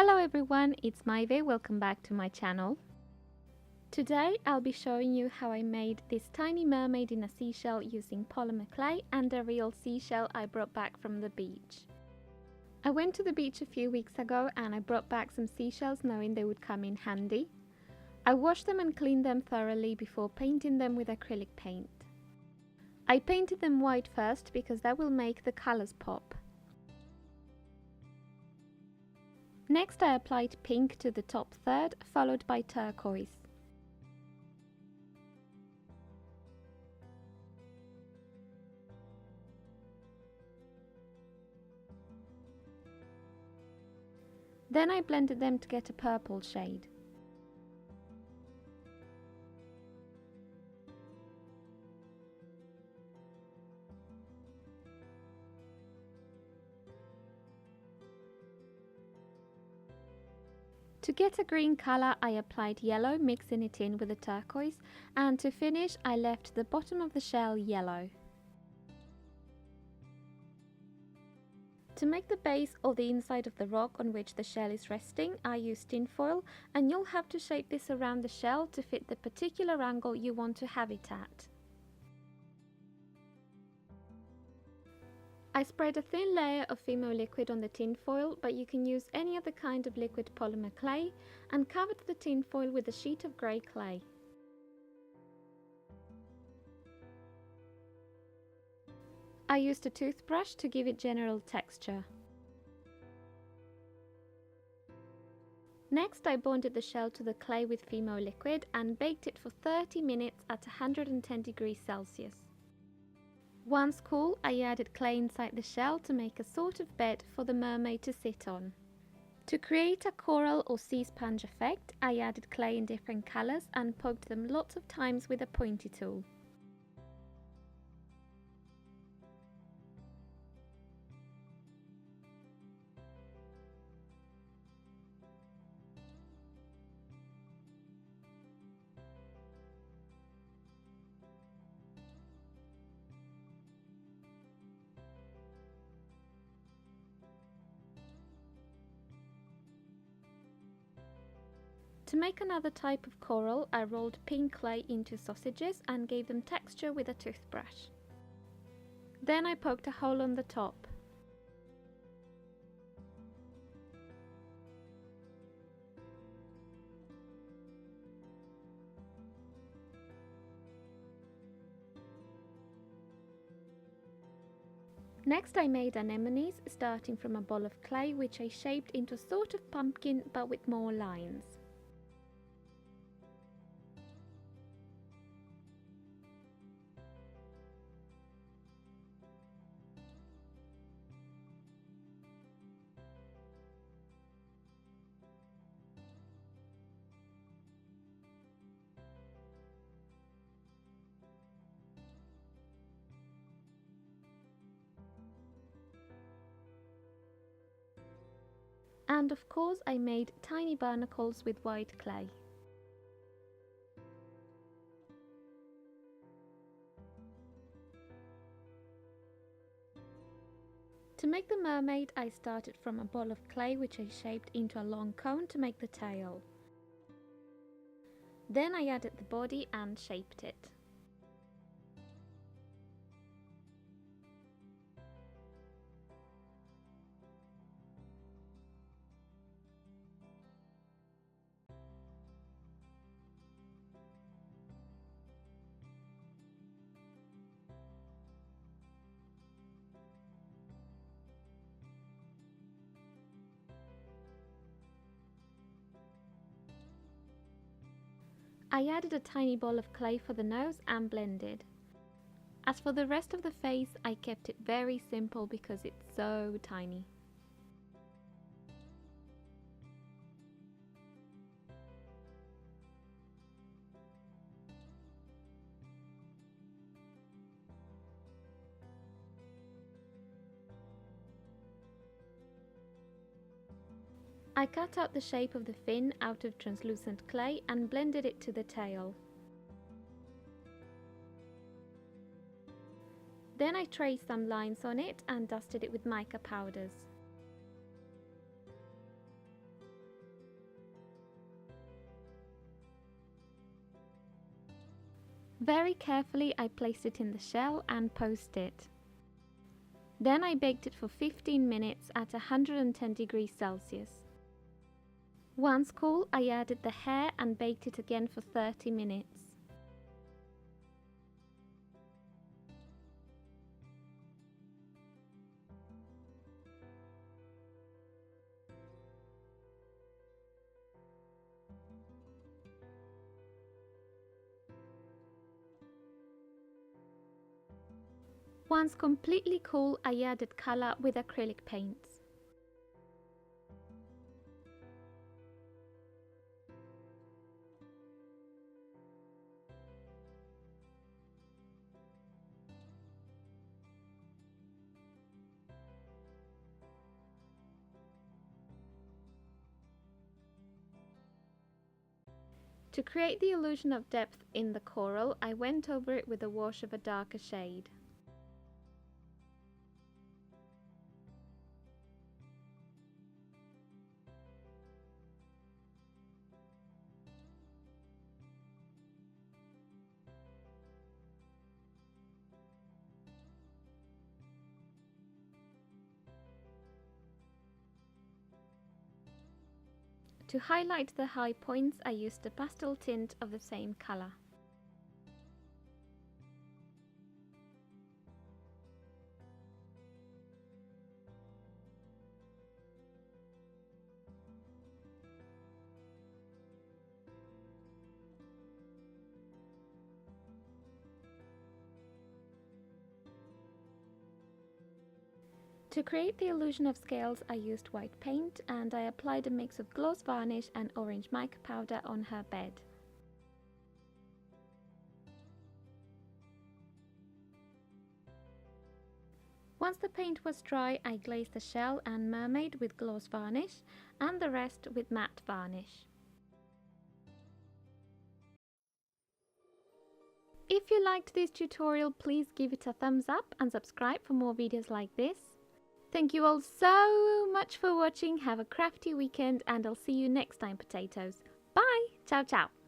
Hello everyone, it's Maive, welcome back to my channel. Today I'll be showing you how I made this tiny mermaid in a seashell using polymer clay and a real seashell I brought back from the beach. I went to the beach a few weeks ago and I brought back some seashells knowing they would come in handy. I washed them and cleaned them thoroughly before painting them with acrylic paint. I painted them white first because that will make the colours pop. Next I applied pink to the top third, followed by turquoise. Then I blended them to get a purple shade. To get a green colour I applied yellow, mixing it in with the turquoise, and to finish I left the bottom of the shell yellow. To make the base or the inside of the rock on which the shell is resting, I used tinfoil, and you'll have to shape this around the shell to fit the particular angle you want to have it at. I spread a thin layer of fimo liquid on the tinfoil, but you can use any other kind of liquid polymer clay, and covered the tinfoil with a sheet of grey clay. I used a toothbrush to give it general texture. Next I bonded the shell to the clay with fimo liquid and baked it for 30 minutes at 110 degrees Celsius. Once cool, I added clay inside the shell to make a sort of bed for the mermaid to sit on. To create a coral or sea sponge effect, I added clay in different colours and poked them lots of times with a pointy tool. To make another type of coral, I rolled pink clay into sausages and gave them texture with a toothbrush. Then I poked a hole on the top. Next I made anemones, starting from a ball of clay which I shaped into a sort of pumpkin but with more lines. And of course I made tiny barnacles with white clay. To make the mermaid, I started from a ball of clay which I shaped into a long cone to make the tail. Then I added the body and shaped it. I added a tiny ball of clay for the nose and blended. As for the rest of the face, I kept it very simple because it's so tiny. I cut out the shape of the fin out of translucent clay and blended it to the tail. Then I traced some lines on it and dusted it with mica powders. Very carefully I placed it in the shell and posed it. Then I baked it for 15 minutes at 110 degrees Celsius. Once cool, I added the hair and baked it again for 30 minutes. Once completely cool, I added colour with acrylic paints. To create the illusion of depth in the coral, I went over it with a wash of a darker shade. To highlight the high points, I used a pastel tint of the same colour. To create the illusion of scales, I used white paint and I applied a mix of gloss varnish and orange mica powder on her bed. Once the paint was dry, I glazed the shell and mermaid with gloss varnish and the rest with matte varnish. If you liked this tutorial, please give it a thumbs up and subscribe for more videos like this. Thank you all so much for watching. Have a crafty weekend and I'll see you next time, potatoes. Bye! Ciao ciao!